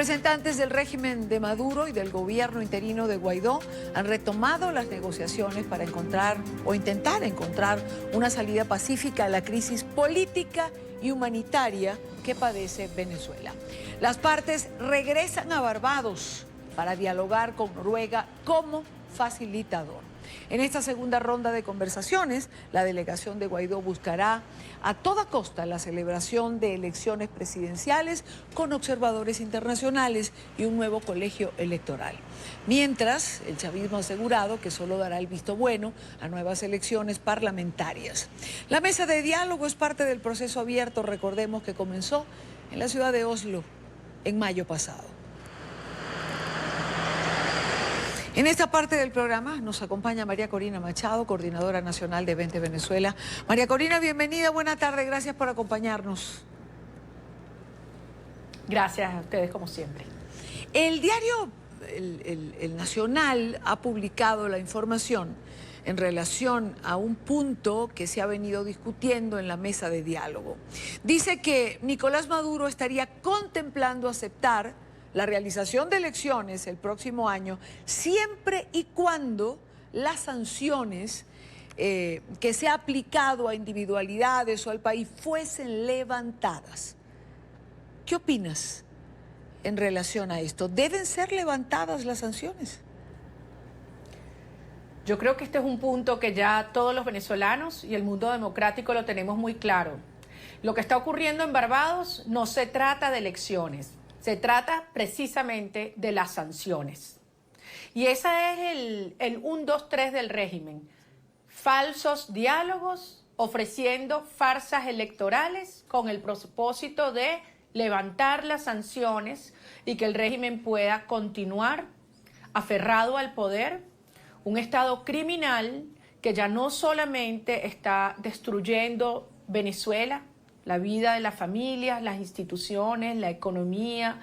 Representantes del régimen de Maduro y del gobierno interino de Guaidó han retomado las negociaciones para encontrar o intentar encontrar una salida pacífica a la crisis política y humanitaria que padece Venezuela. Las partes regresan a Barbados para dialogar con Noruega como facilitador. En esta segunda ronda de conversaciones, la delegación de Guaidó buscará a toda costa la celebración de elecciones presidenciales con observadores internacionales y un nuevo colegio electoral. Mientras, el chavismo ha asegurado que solo dará el visto bueno a nuevas elecciones parlamentarias. La mesa de diálogo es parte del proceso abierto, recordemos, que comenzó en la ciudad de Oslo en mayo pasado. En esta parte del programa nos acompaña María Corina Machado, coordinadora nacional de 20 Venezuela. María Corina, bienvenida, buena tarde, gracias por acompañarnos. Gracias a ustedes, como siempre. El diario El Nacional ha publicado la información en relación a un punto que se ha venido discutiendo en la mesa de diálogo. Dice que Nicolás Maduro estaría contemplando aceptar la realización de elecciones el próximo año, siempre y cuando las sanciones que se ha aplicado a individualidades o al país fuesen levantadas. ¿Qué opinas en relación a esto? ¿Deben ser levantadas las sanciones? Yo creo que este es un punto que ya todos los venezolanos y el mundo democrático lo tenemos muy claro. Lo que está ocurriendo en Barbados no se trata de elecciones. Se trata precisamente de las sanciones. Y ese es el 1, 2, 3 del régimen. Falsos diálogos ofreciendo farsas electorales con el propósito de levantar las sanciones y que el régimen pueda continuar aferrado al poder. Un Estado criminal que ya no solamente está destruyendo Venezuela, la vida de las familias, las instituciones, la economía,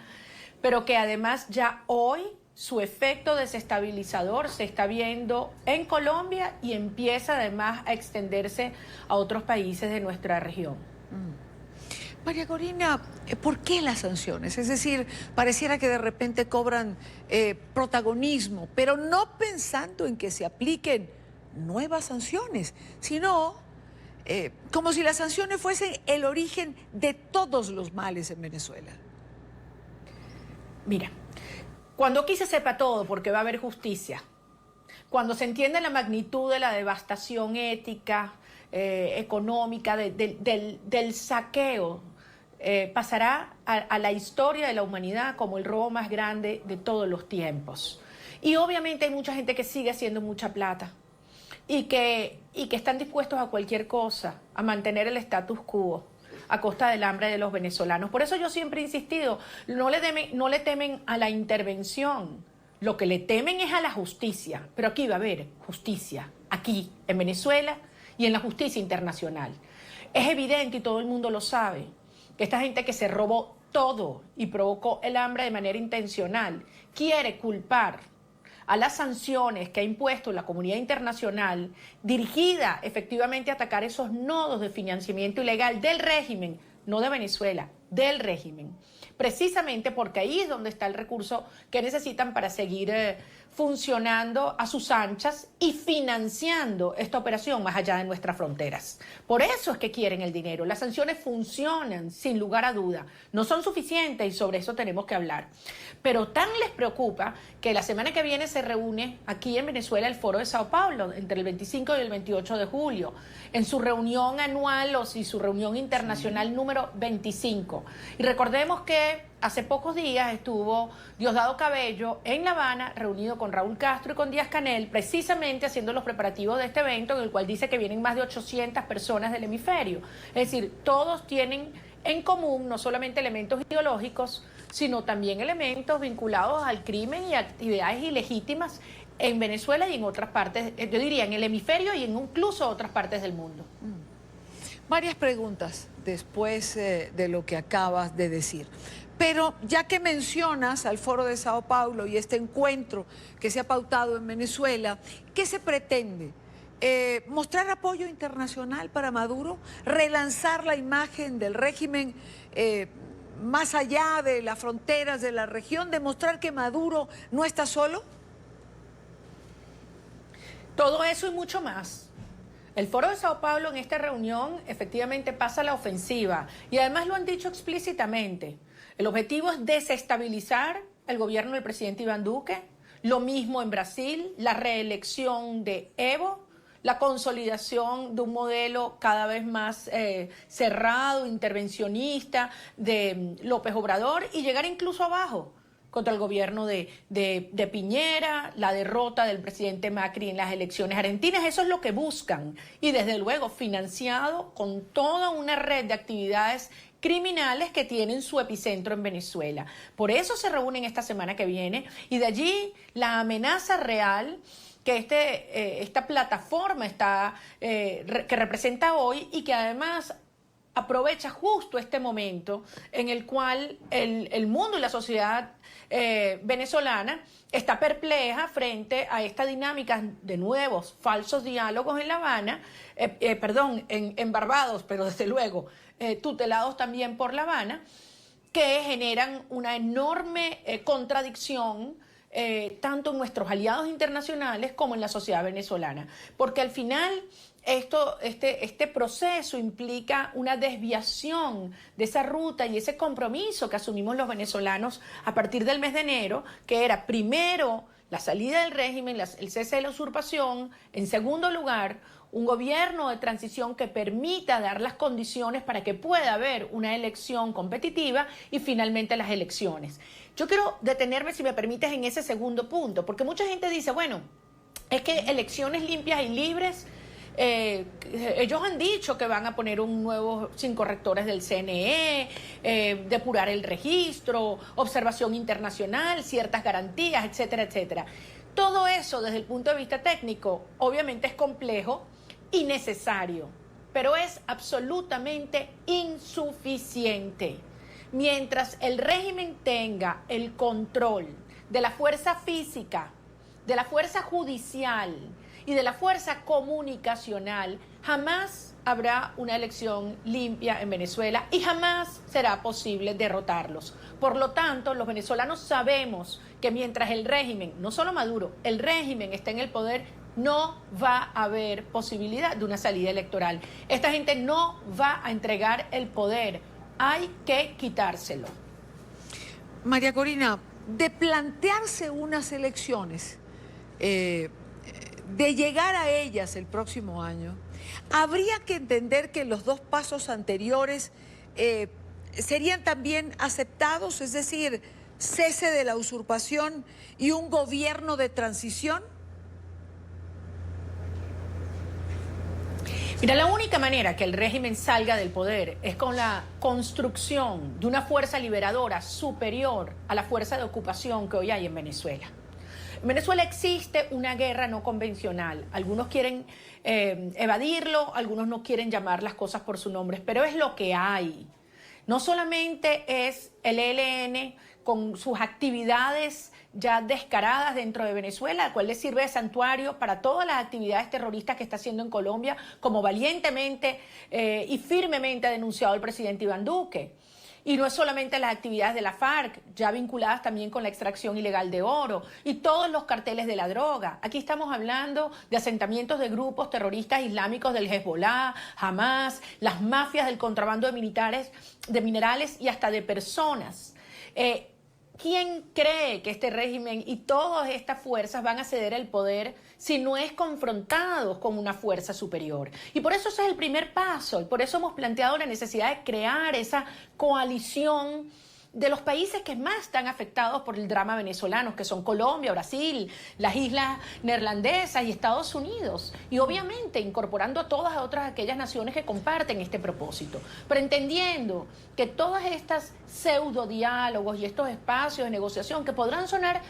pero que además ya hoy su efecto desestabilizador se está viendo en Colombia y empieza además a extenderse a otros países de nuestra región. María Corina, ¿por qué las sanciones? Es decir, pareciera que de repente cobran protagonismo, pero no pensando en que se apliquen nuevas sanciones, sino como si las sanciones fuesen el origen de todos los males en Venezuela. Mira, cuando aquí se sepa todo, porque va a haber justicia, cuando se entiende la magnitud de la devastación ética, económica, del saqueo, pasará a la historia de la humanidad como el robo más grande de todos los tiempos. Y obviamente hay mucha gente que sigue haciendo mucha plata. Y que están dispuestos a cualquier cosa, a mantener el status quo a costa del hambre de los venezolanos. Por eso yo siempre he insistido, no le temen a la intervención, lo que le temen es a la justicia, pero aquí va a haber justicia, aquí en Venezuela y en la justicia internacional. Es evidente y todo el mundo lo sabe, que esta gente que se robó todo y provocó el hambre de manera intencional, quiere culpar a las sanciones que ha impuesto la comunidad internacional dirigida efectivamente a atacar esos nodos de financiamiento ilegal del régimen, no de Venezuela, del régimen. Precisamente porque ahí es donde está el recurso que necesitan para seguir funcionando a sus anchas y financiando esta operación más allá de nuestras fronteras. Por eso es que quieren el dinero. Las sanciones funcionan, sin lugar a duda. No son suficientes y sobre eso tenemos que hablar. Pero tan les preocupa que la semana que viene se reúne aquí en Venezuela el Foro de Sao Paulo, entre el 25 y el 28 de julio, en su reunión anual y su reunión internacional número 25. Y recordemos que hace pocos días estuvo Diosdado Cabello en La Habana, reunido con Raúl Castro y con Díaz-Canel, precisamente haciendo los preparativos de este evento, en el cual dice que vienen más de 800 personas del hemisferio. Es decir, todos tienen en común no solamente elementos ideológicos, sino también elementos vinculados al crimen y actividades ilegítimas en Venezuela y en otras partes, yo diría en el hemisferio y en incluso otras partes del mundo. Varias preguntas después de lo que acabas de decir. Pero ya que mencionas al Foro de Sao Paulo y este encuentro que se ha pautado en Venezuela, ¿qué se pretende? ¿Mostrar apoyo internacional para Maduro? ¿Relanzar la imagen del régimen más allá de las fronteras de la región, demostrar que Maduro no está solo? Todo eso y mucho más. El Foro de Sao Paulo en esta reunión efectivamente pasa a la ofensiva y además lo han dicho explícitamente. El objetivo es desestabilizar el gobierno del presidente Iván Duque, lo mismo en Brasil, la reelección de Evo, la consolidación de un modelo cada vez más cerrado, intervencionista de López Obrador y llegar incluso abajo contra el gobierno de Piñera, la derrota del presidente Macri en las elecciones argentinas. Eso es lo que buscan y desde luego financiado con toda una red de actividades criminales que tienen su epicentro en Venezuela. Por eso se reúnen esta semana que viene y de allí la amenaza real que esta plataforma que representa hoy y que además aprovecha justo este momento en el cual el mundo y la sociedad venezolana está perpleja frente a esta dinámica de nuevos falsos diálogos en La Habana, en Barbados, pero desde luego tutelados también por La Habana, que generan una enorme contradicción tanto en nuestros aliados internacionales como en la sociedad venezolana, porque al final este proceso implica una desviación de esa ruta y ese compromiso que asumimos los venezolanos a partir del mes de enero, que era primero la salida del régimen, el cese de la usurpación, en segundo lugar, un gobierno de transición que permita dar las condiciones para que pueda haber una elección competitiva y finalmente las elecciones. Yo quiero detenerme, si me permites, en ese segundo punto, porque mucha gente dice, bueno, es que elecciones limpias y libres, ellos han dicho que van a poner un nuevo 5 rectores del CNE, depurar el registro, observación internacional, ciertas garantías, etcétera, etcétera. Todo eso desde el punto de vista técnico obviamente es complejo y necesario, pero es absolutamente insuficiente. Mientras el régimen tenga el control de la fuerza física, de la fuerza judicial y de la fuerza comunicacional, jamás habrá una elección limpia en Venezuela y jamás será posible derrotarlos. Por lo tanto, los venezolanos sabemos que mientras el régimen, no solo Maduro, el régimen está en el poder, no va a haber posibilidad de una salida electoral. Esta gente no va a entregar el poder. Hay que quitárselo. María Corina, de plantearse unas elecciones, de llegar a ellas el próximo año, habría que entender que los dos pasos anteriores serían también aceptados, es decir, cese de la usurpación y un gobierno de transición. Mira, la única manera que el régimen salga del poder es con la construcción de una fuerza liberadora superior a la fuerza de ocupación que hoy hay en Venezuela. En Venezuela existe una guerra no convencional. Algunos quieren evadirlo, algunos no quieren llamar las cosas por su nombre, pero es lo que hay. No solamente es el ELN con sus actividades ya descaradas dentro de Venezuela, al cual le sirve de santuario para todas las actividades terroristas que está haciendo en Colombia, como valientemente y firmemente ha denunciado el presidente Iván Duque. Y no es solamente las actividades de la FARC, ya vinculadas también con la extracción ilegal de oro y todos los carteles de la droga. Aquí estamos hablando de asentamientos de grupos terroristas islámicos del Hezbollah, Hamas, las mafias del contrabando de minerales y hasta de personas. ¿Quién cree que este régimen y todas estas fuerzas van a ceder el poder si no es confrontados con una fuerza superior? Y por eso ese es el primer paso, y por eso hemos planteado la necesidad de crear esa coalición de los países que más están afectados por el drama venezolano, que son Colombia, Brasil, las islas neerlandesas y Estados Unidos, y obviamente incorporando a todas otras aquellas naciones que comparten este propósito, pero entendiendo que todas estas pseudodiálogos y estos espacios de negociación que podrán sonar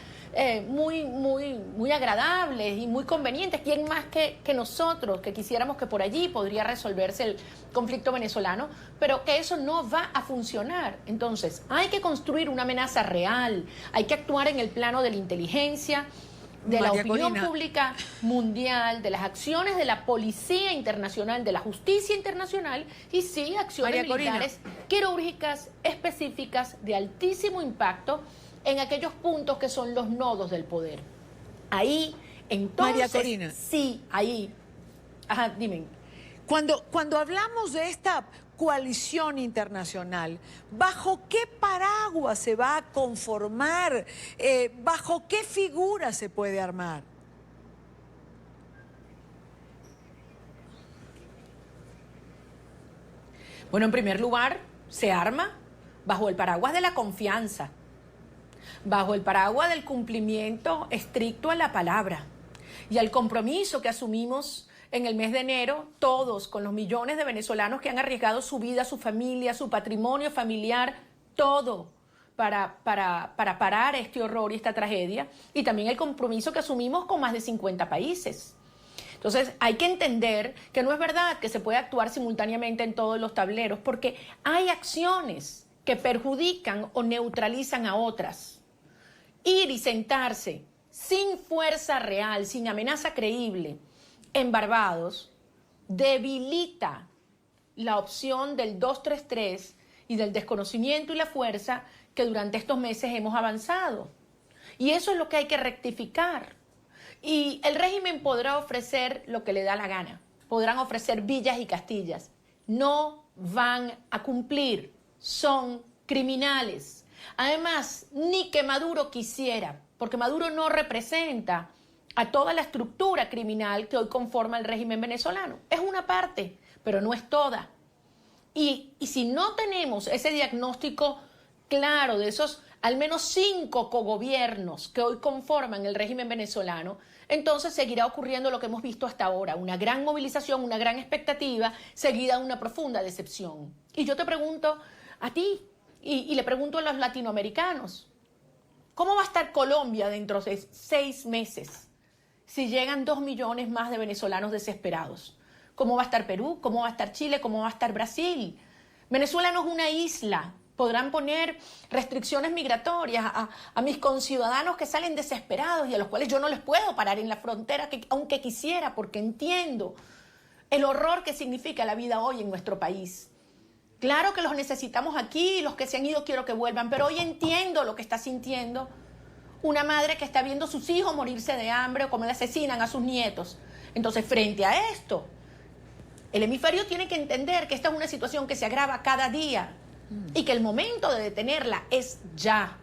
muy agradables y muy convenientes. ¿Quién más que nosotros, que quisiéramos que por allí podría resolverse el conflicto venezolano? Pero que eso no va a funcionar. Entonces, hay que construir una amenaza real, hay que actuar en el plano de la inteligencia, de la María opinión Corina. pública mundial, de las acciones de la policía internacional, de la justicia internacional y sí, acciones María Corina. militares quirúrgicas específicas de altísimo impacto en aquellos puntos que son los nodos del poder. Ahí, entonces, María Corina. sí, ahí. Ajá, dime. Cuando hablamos de esta coalición internacional, ¿bajo qué paraguas se va a conformar? ¿Bajo qué figura se puede armar? Bueno, en primer lugar, se arma bajo el paraguas de la confianza, bajo el paraguas del cumplimiento estricto a la palabra y al compromiso que asumimos en el mes de enero, todos, con los millones de venezolanos que han arriesgado su vida, su familia, su patrimonio familiar, todo para parar este horror y esta tragedia, y también el compromiso que asumimos con más de 50 países. Entonces, hay que entender que no es verdad que se puede actuar simultáneamente en todos los tableros, porque hay acciones que perjudican o neutralizan a otras. Ir y sentarse sin fuerza real, sin amenaza creíble, en Barbados, debilita la opción del 233 y del desconocimiento y la fuerza que durante estos meses hemos avanzado. Y eso es lo que hay que rectificar. Y el régimen podrá ofrecer lo que le da la gana. Podrán ofrecer villas y castillas. No van a cumplir. Son criminales. Además, ni que Maduro quisiera, porque Maduro no representa a toda la estructura criminal que hoy conforma el régimen venezolano. Es una parte, pero no es toda. Y si no tenemos ese diagnóstico claro de esos al menos 5 cogobiernos que hoy conforman el régimen venezolano, entonces seguirá ocurriendo lo que hemos visto hasta ahora, una gran movilización, una gran expectativa, seguida de una profunda decepción. Y yo te pregunto a ti, y le pregunto a los latinoamericanos, ¿cómo va a estar Colombia dentro de 6 meses si llegan 2 millones más de venezolanos desesperados? ¿Cómo va a estar Perú? ¿Cómo va a estar Chile? ¿Cómo va a estar Brasil? Venezuela no es una isla. Podrán poner restricciones migratorias a mis conciudadanos que salen desesperados y a los cuales yo no les puedo parar en la frontera, aunque quisiera, porque entiendo el horror que significa la vida hoy en nuestro país. Claro que los necesitamos aquí y los que se han ido quiero que vuelvan, pero hoy entiendo lo que está sintiendo una madre que está viendo a sus hijos morirse de hambre o cómo le asesinan a sus nietos. Entonces, frente a esto, el hemisferio tiene que entender que esta es una situación que se agrava cada día y que el momento de detenerla es ya.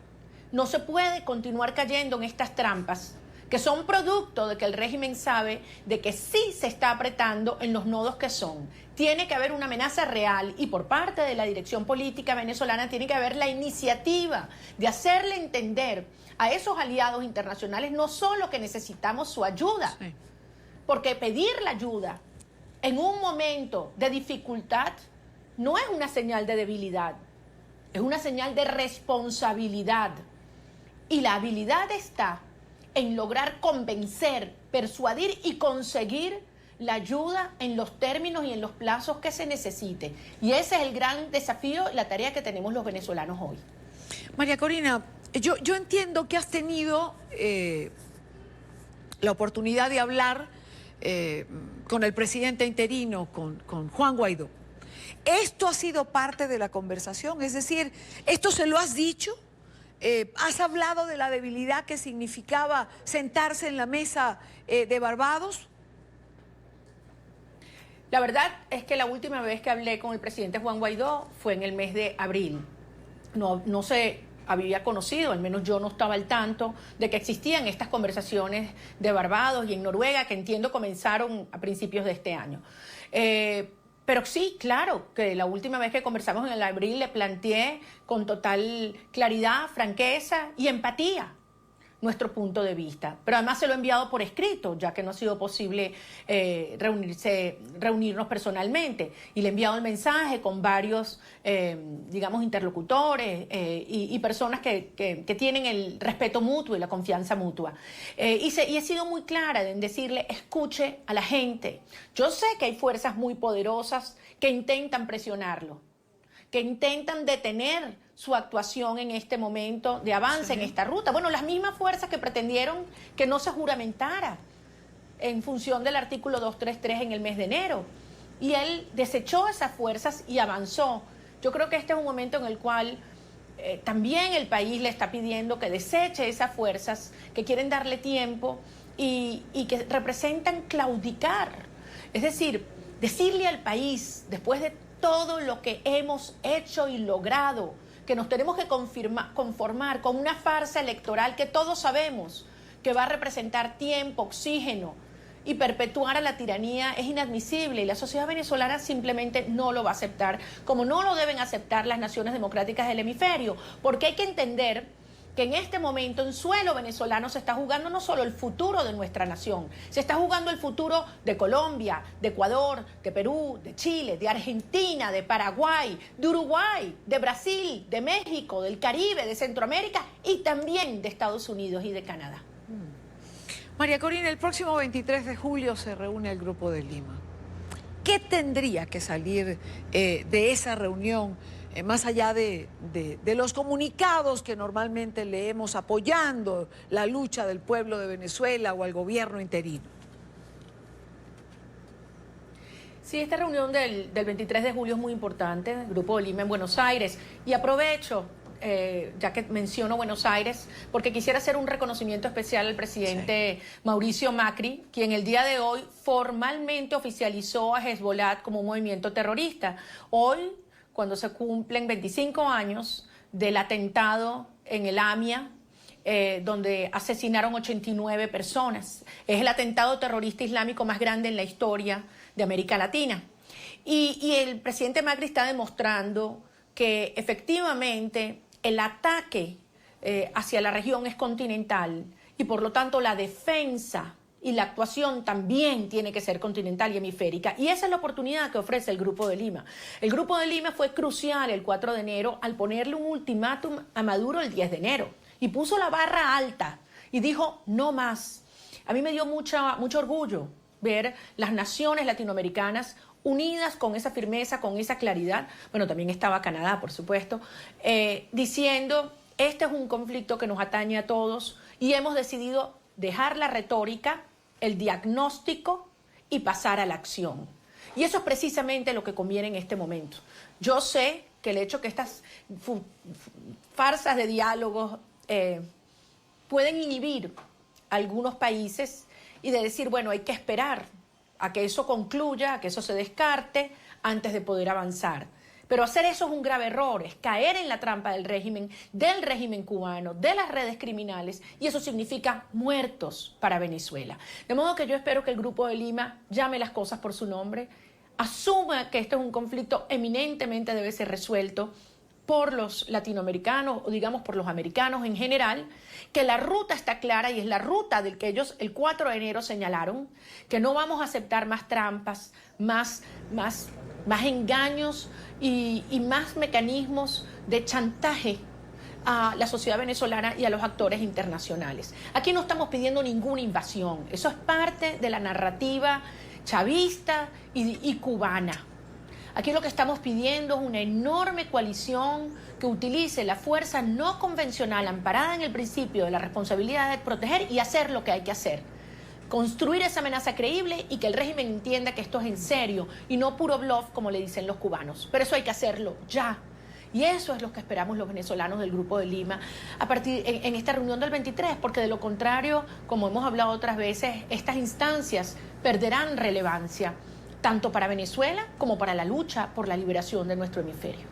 No se puede continuar cayendo en estas trampas que son producto de que el régimen sabe de que sí se está apretando en los nodos que son. Tiene que haber una amenaza real y por parte de la dirección política venezolana tiene que haber la iniciativa de hacerle entender a esos aliados internacionales no solo que necesitamos su ayuda, sí, porque pedir la ayuda en un momento de dificultad no es una señal de debilidad, es una señal de responsabilidad. Y la habilidad está en lograr convencer, persuadir y conseguir la ayuda en los términos y en los plazos que se necesite. Y ese es el gran desafío, la tarea que tenemos los venezolanos hoy. María Corina, yo entiendo que has tenido la oportunidad de hablar con el presidente interino, con Juan Guaidó. ¿Esto ha sido parte de la conversación? Es decir, ¿esto se lo has dicho? ¿Has hablado de la debilidad que significaba sentarse en la mesa de Barbados? La verdad es que la última vez que hablé con el presidente Juan Guaidó fue en el mes de abril. No se había conocido, al menos yo no estaba al tanto de que existían estas conversaciones de Barbados y en Noruega, que entiendo comenzaron a principios de este año. Pero sí, claro, que la última vez que conversamos en el abril le planteé con total claridad, franqueza y empatía nuestro punto de vista. Pero además se lo he enviado por escrito, ya que no ha sido posible reunirnos personalmente. Y le he enviado el mensaje con varios, digamos, interlocutores y personas que tienen el respeto mutuo y la confianza mutua. Y he sido muy clara en decirle, escuche a la gente. Yo sé que hay fuerzas muy poderosas que intentan presionarlo, que intentan detener su actuación en este momento de avance en esta ruta. Bueno, las mismas fuerzas que pretendieron que no se juramentara en función del artículo 233 en el mes de enero. Y él desechó esas fuerzas y avanzó. Yo creo que este es un momento en el cual también el país le está pidiendo que deseche esas fuerzas que quieren darle tiempo y que representan claudicar. Es decir, decirle al país, después de todo lo que hemos hecho y logrado, que nos tenemos que conformar con una farsa electoral que todos sabemos que va a representar tiempo, oxígeno y perpetuar a la tiranía, es inadmisible, y la sociedad venezolana simplemente no lo va a aceptar, como no lo deben aceptar las naciones democráticas del hemisferio, porque hay que entender que en este momento en suelo venezolano se está jugando no solo el futuro de nuestra nación, se está jugando el futuro de Colombia, de Ecuador, de Perú, de Chile, de Argentina, de Paraguay, de Uruguay, de Brasil, de México, del Caribe, de Centroamérica y también de Estados Unidos y de Canadá. María Corina, el próximo 23 de julio se reúne el Grupo de Lima. ¿Qué tendría que salir de esa reunión, más allá de los comunicados que normalmente leemos apoyando la lucha del pueblo de Venezuela o al gobierno interino? Sí, esta reunión del 23 de julio es muy importante, el Grupo de Lima en Buenos Aires, y aprovecho, ya que menciono Buenos Aires, porque quisiera hacer un reconocimiento especial al presidente Mauricio Macri, quien el día de hoy formalmente oficializó a Hezbollah como un movimiento terrorista. Hoy, cuando se cumplen 25 años del atentado en el AMIA, donde asesinaron 89 personas. Es el atentado terrorista islámico más grande en la historia de América Latina. Y el presidente Macri está demostrando que efectivamente el ataque hacia la región es continental y por lo tanto la defensa y la actuación también tiene que ser continental y hemisférica. Y esa es la oportunidad que ofrece el Grupo de Lima. El Grupo de Lima fue crucial el 4 de enero al ponerle un ultimátum a Maduro el 10 de enero. Y puso la barra alta y dijo, no más. A mí me dio mucho orgullo ver las naciones latinoamericanas unidas con esa firmeza, con esa claridad. Bueno, también estaba Canadá, por supuesto, diciendo, este es un conflicto que nos atañe a todos y hemos decidido dejar la retórica, el diagnóstico y pasar a la acción. Y eso es precisamente lo que conviene en este momento. Yo sé que el hecho que estas farsas de diálogos pueden inhibir a algunos países y de decir, bueno, hay que esperar a que eso concluya, a que eso se descarte antes de poder avanzar. Pero hacer eso es un grave error, es caer en la trampa del régimen cubano, de las redes criminales, y eso significa muertos para Venezuela. De modo que yo espero que el Grupo de Lima llame las cosas por su nombre, asuma que este es un conflicto eminentemente debe ser resuelto por los latinoamericanos, o digamos por los americanos en general, que la ruta está clara y es la ruta del que ellos el 4 de enero señalaron, que no vamos a aceptar más trampas, más engaños y más mecanismos de chantaje a la sociedad venezolana y a los actores internacionales. Aquí no estamos pidiendo ninguna invasión, eso es parte de la narrativa chavista y cubana. Aquí lo que estamos pidiendo es una enorme coalición que utilice la fuerza no convencional amparada en el principio de la responsabilidad de proteger y hacer lo que hay que hacer. Construir esa amenaza creíble y que el régimen entienda que esto es en serio y no puro bluff como le dicen los cubanos. Pero eso hay que hacerlo ya. Y eso es lo que esperamos los venezolanos del Grupo de Lima a partir en esta reunión del 23, porque de lo contrario, como hemos hablado otras veces, estas instancias perderán relevancia tanto para Venezuela como para la lucha por la liberación de nuestro hemisferio.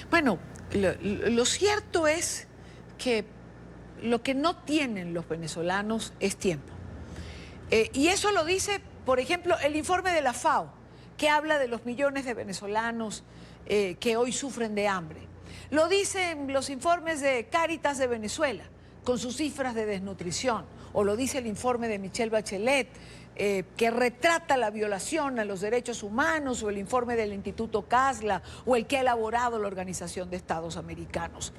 Bueno, lo cierto es que lo que no tienen los venezolanos es tiempo. Y eso lo dice, por ejemplo, el informe de la FAO, que habla de los millones de venezolanos que hoy sufren de hambre. Lo dicen los informes de Cáritas de Venezuela, con sus cifras de desnutrición. O lo dice el informe de Michelle Bachelet, que retrata la violación a los derechos humanos, o el informe del Instituto Casla, o el que ha elaborado la Organización de Estados Americanos.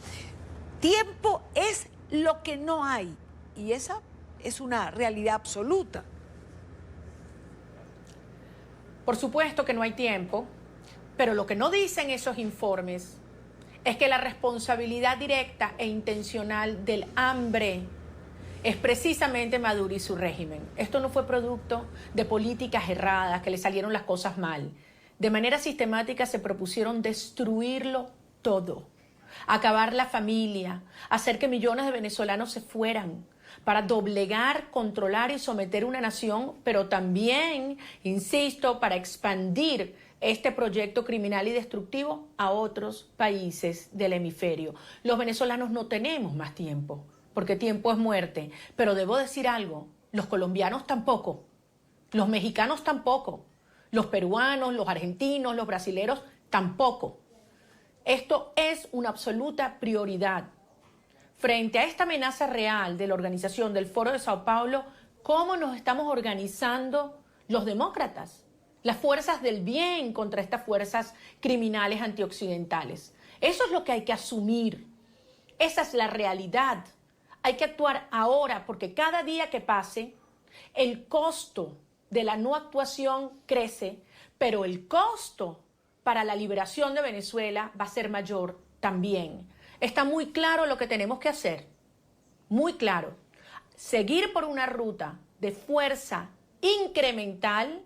Tiempo es lo que no hay, y esa es una realidad absoluta. Por supuesto que no hay tiempo, pero lo que no dicen esos informes es que la responsabilidad directa e intencional del hambre es precisamente Maduro y su régimen. Esto no fue producto de políticas erradas, que le salieron las cosas mal. De manera sistemática se propusieron destruirlo todo, acabar la familia, hacer que millones de venezolanos se fueran, para doblegar, controlar y someter una nación, pero también, insisto, para expandir este proyecto criminal y destructivo a otros países del hemisferio. Los venezolanos no tenemos más tiempo, porque tiempo es muerte, pero debo decir algo, los colombianos tampoco, los mexicanos tampoco, los peruanos, los argentinos, los brasileros tampoco. Esto es una absoluta prioridad. Frente a esta amenaza real de la organización del Foro de Sao Paulo, ¿cómo nos estamos organizando los demócratas? Las fuerzas del bien contra estas fuerzas criminales antioccidentales. Eso es lo que hay que asumir. Esa es la realidad. Hay que actuar ahora porque cada día que pase, el costo de la no actuación crece, pero el costo para la liberación de Venezuela va a ser mayor también. Está muy claro lo que tenemos que hacer, muy claro. Seguir por una ruta de fuerza incremental,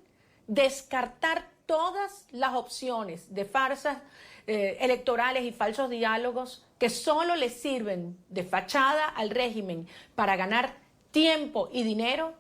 descartar todas las opciones de farsas electorales y falsos diálogos que solo le sirven de fachada al régimen para ganar tiempo y dinero,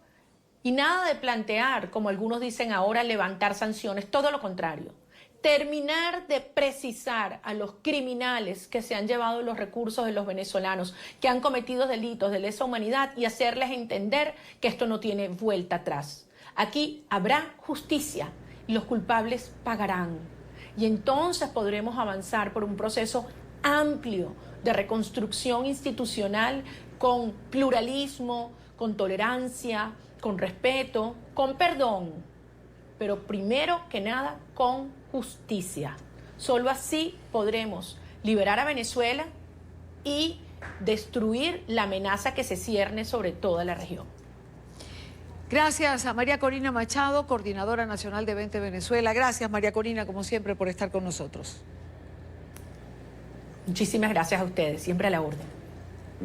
y nada de plantear, como algunos dicen ahora, levantar sanciones, todo lo contrario. Terminar de precisar a los criminales que se han llevado los recursos de los venezolanos, que han cometido delitos de lesa humanidad, y hacerles entender que esto no tiene vuelta atrás. Aquí habrá justicia y los culpables pagarán. Y entonces podremos avanzar por un proceso amplio de reconstrucción institucional con pluralismo, con tolerancia, con respeto, con perdón, pero primero que nada con justicia. Solo así podremos liberar a Venezuela y destruir la amenaza que se cierne sobre toda la región. Gracias a María Corina Machado, coordinadora nacional de 20 Venezuela. Gracias, María Corina, como siempre, por estar con nosotros. Muchísimas gracias a ustedes, siempre a la orden.